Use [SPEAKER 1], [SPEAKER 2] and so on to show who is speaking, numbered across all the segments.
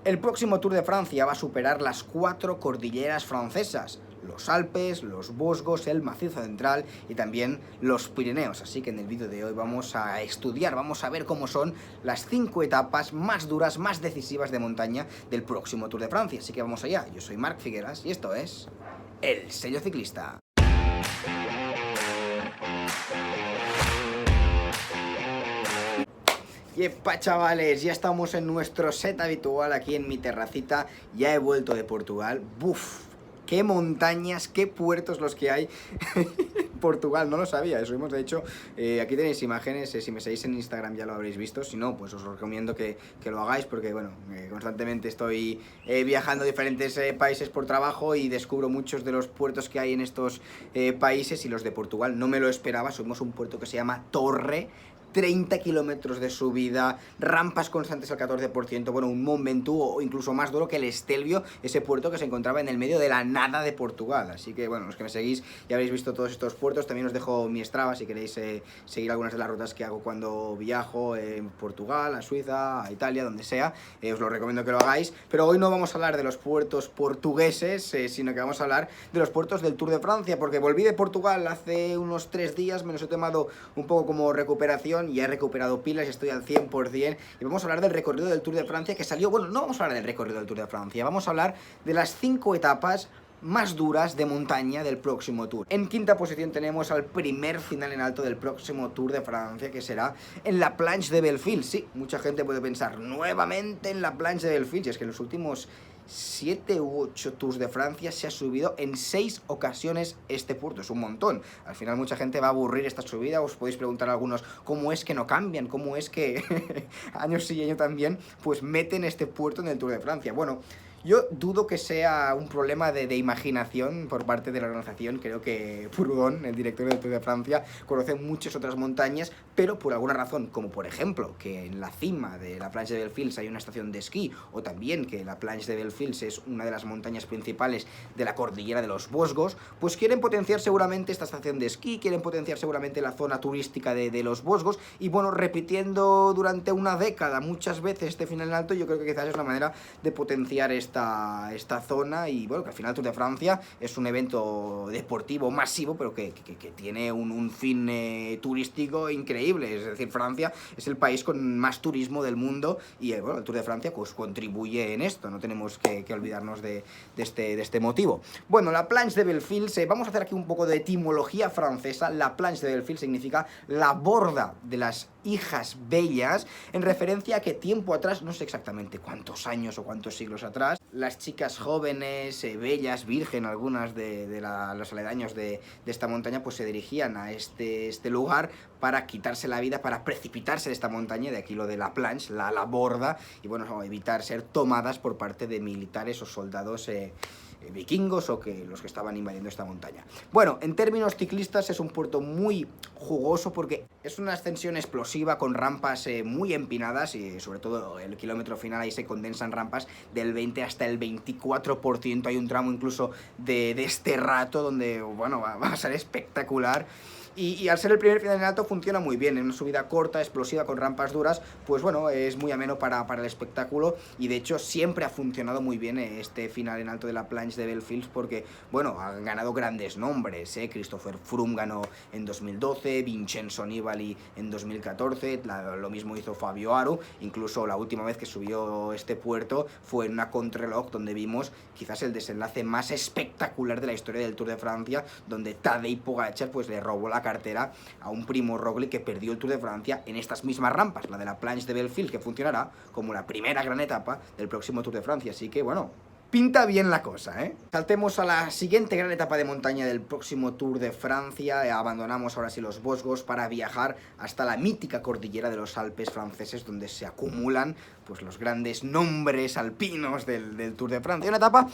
[SPEAKER 1] El próximo Tour de Francia va a superar las 4 cordilleras francesas, los Alpes, los Vosgos, el Macizo Central y también los Pirineos. Así que en el vídeo de hoy vamos a estudiar, vamos a ver cómo son las 5 etapas más duras, más decisivas de montaña del próximo Tour de Francia. Así que vamos allá, yo soy Marc Figueras y esto es El Sello Ciclista. Yepa, chavales, ya estamos en nuestro set habitual aquí en mi terracita. Ya he vuelto de Portugal. ¡Buf! ¡Qué montañas, qué puertos los que hay! Portugal, no lo sabía, eso hemos hecho. Aquí tenéis imágenes, si me seguís en Instagram ya lo habréis visto. Si no, pues os recomiendo que lo hagáis porque, bueno, constantemente estoy viajando a diferentes países por trabajo y descubro muchos de los puertos que hay en estos países. Y los de Portugal no me lo esperaba. Somos un puerto que se llama Torre, 30 kilómetros de subida, rampas constantes al 14%, bueno, un Mont Ventoux o incluso más duro que el Stelvio, ese puerto que se encontraba en el medio de la nada de Portugal. Así que, bueno, los que me seguís ya habréis visto todos estos puertos. También os dejo mi Strava si queréis seguir algunas de las rutas que hago cuando viajo en Portugal, a Suiza, a Italia, donde sea. Os lo recomiendo que lo hagáis. Pero hoy no vamos a hablar de los puertos portugueses, sino que vamos a hablar de los puertos del Tour de Francia, porque volví de Portugal hace unos 3 días, me los he tomado un poco como recuperación. Ya he recuperado pilas y estoy al 100%. Y vamos a hablar del recorrido del Tour de Francia que salió... Bueno, no vamos a hablar del recorrido del Tour de Francia, vamos a hablar de las 5 etapas más duras de montaña del próximo Tour. En quinta posición tenemos al primer final en alto del próximo Tour de Francia, que será en la Planche de Belleville. Sí, mucha gente puede pensar nuevamente en la Planche de Belleville, y es que en los últimos 7 u 8 Tours de Francia se ha subido en 6 ocasiones este puerto, es un montón. Al final mucha gente va a aburrir esta subida. Os podéis preguntar a algunos cómo es que no cambian, cómo es que año sí y año también pues meten este puerto en el Tour de Francia. Bueno, yo dudo que sea un problema de imaginación por parte de la organización. Creo que Proudhon, el director del Tour de Francia, conoce muchas otras montañas, pero por alguna razón, como por ejemplo que en la cima de la Planche de Belleville hay una estación de esquí, o también que la Planche de Belleville es una de las montañas principales de la cordillera de los Vosgos, pues quieren potenciar seguramente esta estación de esquí, quieren potenciar seguramente la zona turística de los Vosgos, y bueno, repitiendo durante una década muchas veces este final en alto, yo creo que quizás es una manera de potenciar esta zona. Y bueno, que al final el Tour de Francia es un evento deportivo masivo, pero que tiene un fin turístico increíble. Es decir, Francia es el país con más turismo del mundo y bueno, el Tour de Francia pues contribuye en esto, no tenemos que olvidarnos de este motivo. Bueno, la Planche de Belleville, vamos a hacer aquí un poco de etimología francesa. La Planche de Belleville significa la borda de las hijas bellas, en referencia a que tiempo atrás, no sé exactamente cuántos años o cuántos siglos atrás, las chicas jóvenes, bellas, virgen, algunas de los aledaños de esta montaña, pues se dirigían a este lugar para quitarse la vida, para precipitarse de esta montaña, de aquí lo de la planche, la borda, y bueno, evitar ser tomadas por parte de militares o soldados vikingos o que los que estaban invadiendo esta montaña. Bueno, en términos ciclistas es un puerto muy jugoso porque es una ascensión explosiva con rampas muy empinadas y sobre todo el kilómetro final ahí se condensan rampas del 20 hasta el 24%. Hay un tramo incluso de este rato donde, bueno, va a ser espectacular. Y al ser el primer final en alto funciona muy bien, en una subida corta, explosiva, con rampas duras, pues bueno, es muy ameno para el espectáculo. Y de hecho siempre ha funcionado muy bien este final en alto de la Planche de Belleville porque, bueno, han ganado grandes nombres, Christopher Froome ganó en 2012, Vincenzo Nibali en 2014, lo mismo hizo Fabio Aru. Incluso la última vez que subió este puerto fue en una contrarreloj donde vimos quizás el desenlace más espectacular de la historia del Tour de Francia, donde Tadej Pogačar pues le robó la cartera a un Primo Roglic que perdió el Tour de Francia en estas mismas rampas, la de la Planche de Belleville, que funcionará como la primera gran etapa del próximo Tour de Francia. Así que bueno, pinta bien la cosa, ¿eh? Saltemos a la siguiente gran etapa de montaña del próximo Tour de Francia. Abandonamos ahora sí los Vosgos para viajar hasta la mítica cordillera de los Alpes franceses, donde se acumulan pues los grandes nombres alpinos del Tour de Francia. Una etapa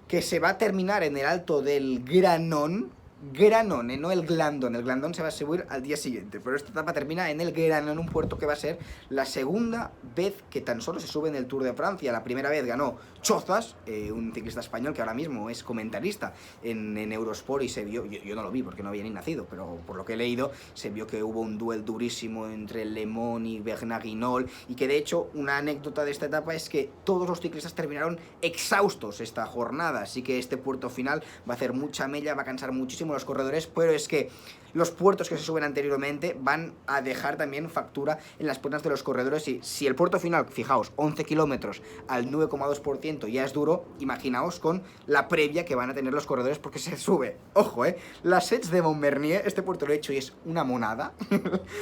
[SPEAKER 1] que se va a terminar en el Alto del Granon. Granón, no el Glandón. El Glandón se va a subir al día siguiente, pero esta etapa termina en el Granón, un puerto que va a ser la segunda vez que tan solo se sube en el Tour de Francia. La primera vez ganó Chozas, un ciclista español que ahora mismo es comentarista en Eurosport, y se vio, yo no lo vi porque no había ni nacido, pero por lo que he leído, se vio que hubo un duelo durísimo entre Le Mans y Bernard Hinault, y que de hecho una anécdota de esta etapa es que todos los ciclistas terminaron exhaustos esta jornada, así que este puerto final va a hacer mucha mella, va a cansar muchísimo los corredores, pero es que los puertos que se suben anteriormente van a dejar también factura en las piernas de los corredores, y si el puerto final, fijaos, 11 kilómetros al 9,2% ya es duro, imaginaos con la previa que van a tener los corredores, porque se sube, ojo, las Sets de Montmernier, este puerto lo he hecho y es una monada.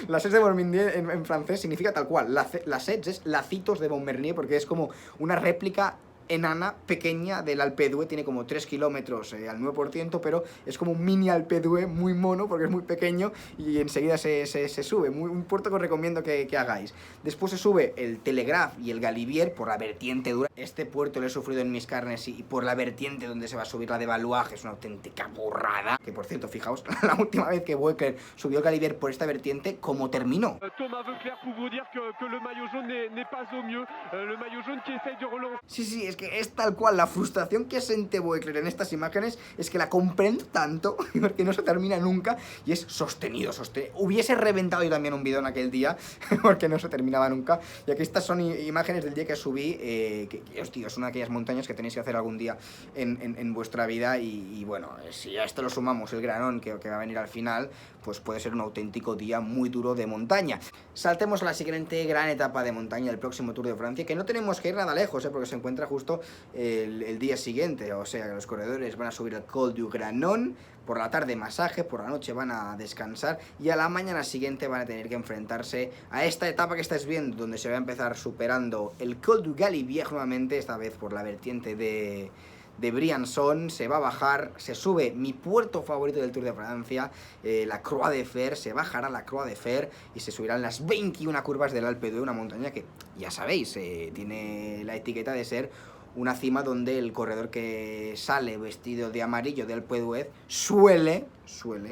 [SPEAKER 1] Las Sets de Montmernier en francés significa tal cual, las Sets es lacitos de Montmernier, porque es como una réplica enana, pequeña del Alpe d'Huez, tiene como 3 kilómetros al 9%, pero es como un mini Alpe d'Huez muy mono porque es muy pequeño y enseguida se sube. Un puerto que os recomiendo que hagáis. Después se sube el Telegraph y el Galibier por la vertiente dura. Este puerto lo he sufrido en mis carnes, y por la vertiente donde se va a subir la de Valuaje es una auténtica burrada. Que por cierto, fijaos, la última vez que Voeckler subió el Galibier por esta vertiente, ¿cómo terminó?
[SPEAKER 2] Thomas Voeckler pour vous dire que le maillot jaune n'est pas au mieux. Le maillot jaune qui essaye de relancer.
[SPEAKER 1] Sí, es que es tal cual, la frustración que siente Voeckler en estas imágenes es que la comprendo tanto, porque no se termina nunca, y es sostenido. Hubiese reventado yo también un vídeo en aquel día, porque no se terminaba nunca, y aquí estas son imágenes del día que subí, que hostia, es una de aquellas montañas que tenéis que hacer algún día en vuestra vida, y bueno, si a esto lo sumamos el Granón que va a venir al final, pues puede ser un auténtico día muy duro de montaña. Saltemos a la siguiente gran etapa de montaña del próximo Tour de Francia, que no tenemos que ir nada lejos, porque se encuentra justo el día siguiente, o sea que los corredores van a subir el Col du Granon, por la tarde masaje, por la noche van a descansar, y a la mañana siguiente van a tener que enfrentarse a esta etapa que estáis viendo, donde se va a empezar superando el Col du Galibier nuevamente, esta vez por la vertiente de Briançon. Se va a bajar, se sube mi puerto favorito del Tour de Francia, la Croix de Fer, se bajará la Croix de Fer y se subirán las 21 curvas del Alpe d'Huez, una montaña que, ya sabéis, tiene la etiqueta de ser una cima donde el corredor que sale vestido de amarillo del Alpe d'Huez suele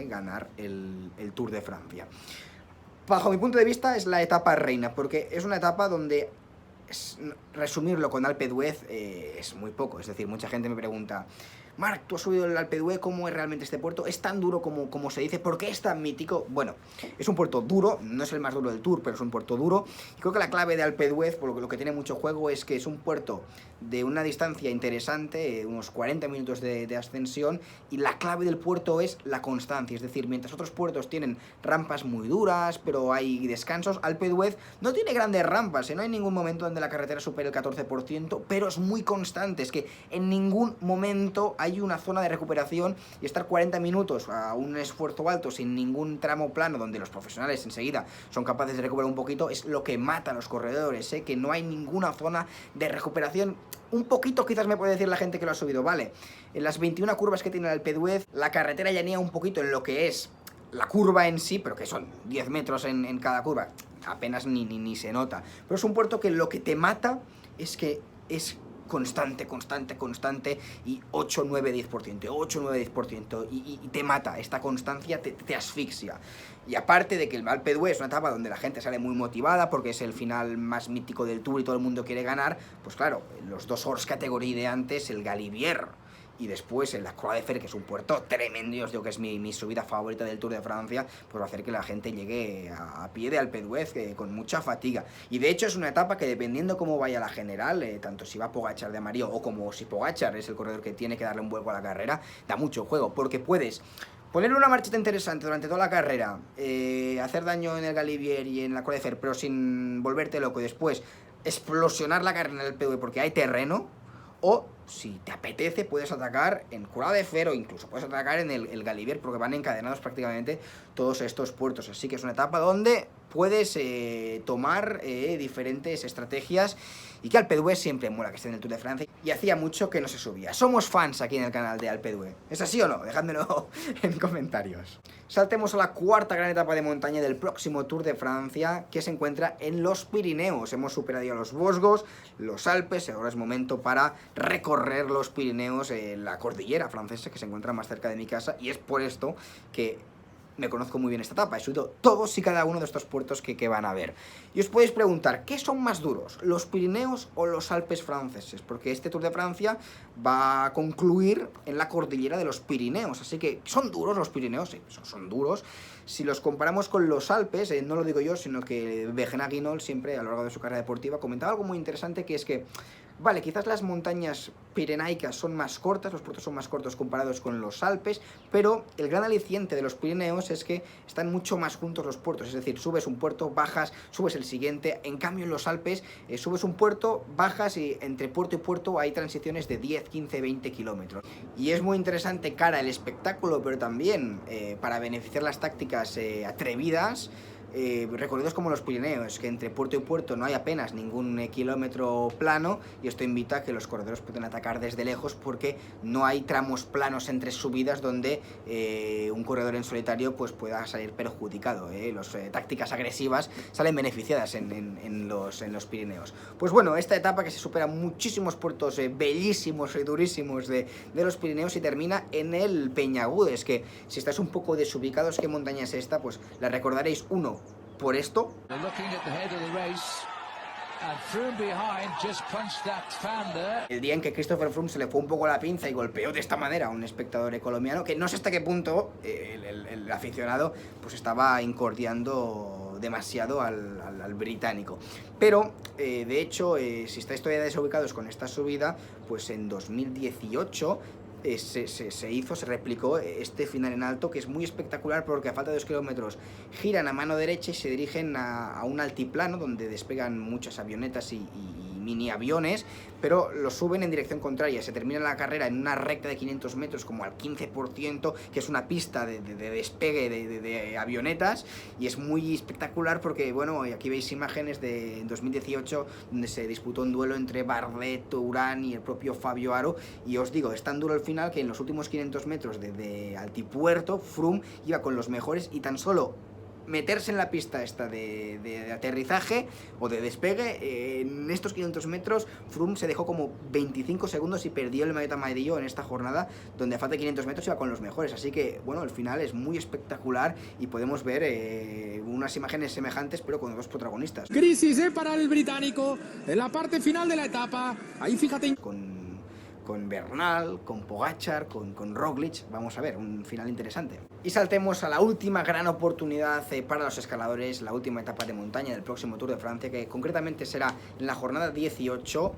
[SPEAKER 1] ganar el Tour de Francia. Bajo mi punto de vista es la etapa reina, porque es una etapa donde resumirlo con Alpe d'Huez es muy poco. Es decir, mucha gente me pregunta: Marc, tú has subido el Alpe d'Huez, ¿cómo es realmente este puerto? ¿Es tan duro como se dice? ¿Por qué es tan mítico? Bueno, es un puerto duro, no es el más duro del Tour, pero es un puerto duro. Y creo que la clave de Alpe d'Huez, por lo que tiene mucho juego, es que es un puerto de una distancia interesante, unos 40 minutos de ascensión, y la clave del puerto es la constancia. Es decir, mientras otros puertos tienen rampas muy duras, pero hay descansos, Alpe d'Huez no tiene grandes rampas, no hay ningún momento donde la carretera supere el 14%, pero es muy constante. Es que en ningún momento hay una zona de recuperación, y estar 40 minutos a un esfuerzo alto sin ningún tramo plano donde los profesionales enseguida son capaces de recuperar un poquito, es lo que mata a los corredores, que no hay ninguna zona de recuperación. Un poquito quizás me puede decir la gente que lo ha subido, vale, en las 21 curvas que tiene el Alpe d'Huez, la carretera llanea un poquito en lo que es la curva en sí, pero que son 10 metros en cada curva, apenas ni se nota. Pero es un puerto que lo que te mata es que es constante, y 8, 9, 10%, 8, 9, 10%, y te mata, esta constancia te asfixia. Y aparte de que el Alpe d'Huez es una etapa donde la gente sale muy motivada, porque es el final más mítico del Tour y todo el mundo quiere ganar, pues claro, los dos horse category de antes, el Galibier y después en la Croix de Fer, que es un puerto tremendo, y os digo que es mi subida favorita del Tour de Francia, pues va a hacer que la gente llegue a pie de Alpe d'Huez con mucha fatiga. Y de hecho es una etapa que, dependiendo cómo vaya la general, tanto si va Pogačar de amarillo o como si Pogačar es el corredor que tiene que darle un vuelco a la carrera, da mucho juego, porque puedes ponerle una marchita interesante durante toda la carrera, hacer daño en el Galibier y en la Croix de Fer, pero sin volverte loco, y después explosionar la carrera en el Alpe d'Huez porque hay terreno. O, si te apetece, puedes atacar en Croix de Fer, o incluso puedes atacar en el Galibier, porque van encadenados prácticamente todos estos puertos. Así que es una etapa donde puedes tomar diferentes estrategias y que Alpe d'Huez siempre mola que esté en el Tour de Francia y hacía mucho que no se subía. Somos fans aquí en el canal de Alpe d'Huez. ¿Es así o no? Dejádmelo en comentarios. Saltemos a la cuarta gran etapa de montaña del próximo Tour de Francia, que se encuentra en los Pirineos. Hemos superado ya los Vosgos, los Alpes, y ahora es momento para recorrer los Pirineos, la cordillera francesa que se encuentra más cerca de mi casa, y es por esto que me conozco muy bien esta etapa, he subido todos y cada uno de estos puertos que van a ver. Y os podéis preguntar, ¿qué son más duros, los Pirineos o los Alpes franceses? Porque este Tour de Francia va a concluir en la cordillera de los Pirineos, así que ¿son duros los Pirineos? Sí, son duros. Si los comparamos con los Alpes, no lo digo yo, sino que Bernard Hinault siempre a lo largo de su carrera deportiva comentaba algo muy interesante, que es que vale, quizás las montañas pirenaicas son más cortas, los puertos son más cortos comparados con los Alpes, pero el gran aliciente de los Pirineos es que están mucho más juntos los puertos, es decir, subes un puerto, bajas, subes el siguiente. En cambio en los Alpes subes un puerto, bajas y entre puerto y puerto hay transiciones de 10, 15, 20 kilómetros. Y es muy interesante cara al espectáculo, pero también para beneficiar las tácticas atrevidas. Recorridos como los Pirineos, que entre puerto y puerto no hay apenas ningún kilómetro plano, y esto invita a que los corredores puedan atacar desde lejos porque no hay tramos planos entre subidas donde un corredor en solitario pues pueda salir perjudicado. Las tácticas agresivas salen beneficiadas en los Pirineos. Pues bueno, esta etapa que se supera muchísimos puertos bellísimos y durísimos de los Pirineos y termina en el Peñagudes, que si estáis un poco desubicados qué montaña es esta, pues la recordaréis, uno, por esto. El día en que Christopher Froome se le fue un poco la pinza y golpeó de esta manera a un espectador colombiano, que no sé hasta qué punto el aficionado pues estaba incordiando demasiado al británico. Pero, de hecho, si estáis todavía desubicados con esta subida, pues en 2018... se replicó este final en alto, que es muy espectacular porque a falta de 2 kilómetros giran a mano derecha y se dirigen a un altiplano donde despegan muchas avionetas y mini aviones, pero lo suben en dirección contraria. Se termina la carrera en una recta de 500 metros como al 15%, que es una pista de despegue de avionetas, y es muy espectacular porque, bueno, aquí veis imágenes de 2018 donde se disputó un duelo entre Bardet, Urán y el propio Fabio Aro, y os digo, es tan duro el final que en los últimos 500 metros de altipuerto Froome iba con los mejores y tan solo meterse en la pista esta de aterrizaje o de despegue, en estos 500 metros Froome se dejó como 25 segundos y perdió el maillot amarillo en esta jornada, donde a falta de 500 metros iba con los mejores. Así que, bueno, el final es muy espectacular y podemos ver unas imágenes semejantes pero con dos protagonistas.
[SPEAKER 3] Crisis para el británico en la parte final de la etapa. Ahí fíjate.
[SPEAKER 1] Con Bernal, con Pogačar, con Roglic, vamos a ver, un final interesante. Y saltemos a la última gran oportunidad para los escaladores, la última etapa de montaña del próximo Tour de Francia, que concretamente será en la jornada 18,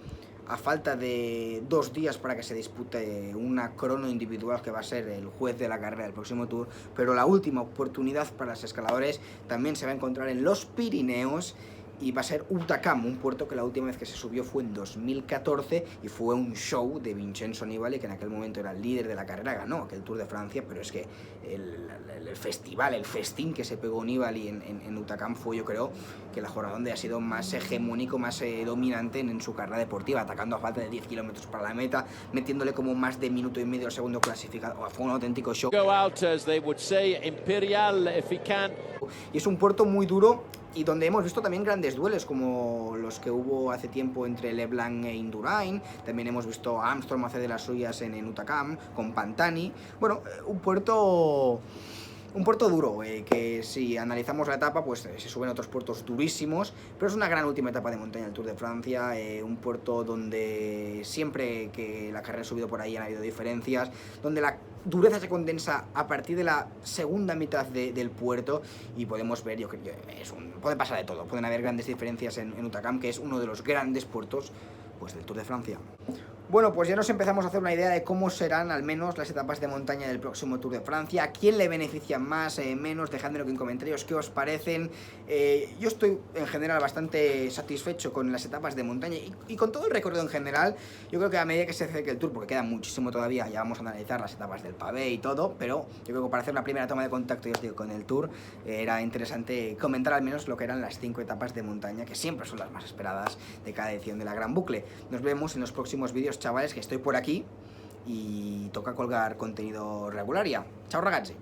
[SPEAKER 1] a falta de 2 días para que se dispute una crono individual que va a ser el juez de la carrera del próximo Tour, pero la última oportunidad para los escaladores también se va a encontrar en los Pirineos, y va a ser Hautacam, un puerto que la última vez que se subió fue en 2014 y fue un show de Vincenzo Nibali, que en aquel momento era el líder de la carrera, ganó aquel Tour de Francia, pero es que el festival, el festín que se pegó Nibali en Hautacam fue, yo creo, que la jornada donde ha sido más hegemónico, más dominante en su carrera deportiva, atacando a falta de 10 kilómetros para la meta, metiéndole como más de minuto y medio al segundo clasificado. Fue un auténtico show.
[SPEAKER 4] Go out, as they would say, Imperial, if he can.
[SPEAKER 1] Y es un puerto muy duro y donde hemos visto también grandes duelos como los que hubo hace tiempo entre Leblanc e Indurain. También hemos visto a Armstrong hacer de las suyas en Hautacam con Pantani. Bueno, un puerto duro, que si analizamos la etapa, pues se suben otros puertos durísimos, pero es una gran última etapa de montaña del Tour de Francia, un puerto donde siempre que la carrera ha subido por ahí han habido diferencias, donde la dureza se condensa a partir de la segunda mitad del puerto, y podemos ver, yo creo que puede pasar de todo, pueden haber grandes diferencias en Hautacam, que es uno de los grandes puertos pues del Tour de Francia. Bueno, pues ya nos empezamos a hacer una idea de cómo serán al menos las etapas de montaña del próximo Tour de Francia, a quién le benefician más, menos, dejádmelo en comentarios qué os parecen. Yo estoy en general bastante satisfecho con las etapas de montaña y con todo el recorrido en general. Yo creo que a medida que se acerque el Tour, porque queda muchísimo todavía, ya vamos a analizar las etapas del pavé y todo, pero yo creo que para hacer una primera toma de contacto, ya os digo, con el Tour, era interesante comentar al menos lo que eran las 5 etapas de montaña, que siempre son las más esperadas de cada edición de la Gran Bucle. Nos vemos en los próximos vídeos, chavales, que estoy por aquí y toca colgar contenido regular ya. Chao ragazzi.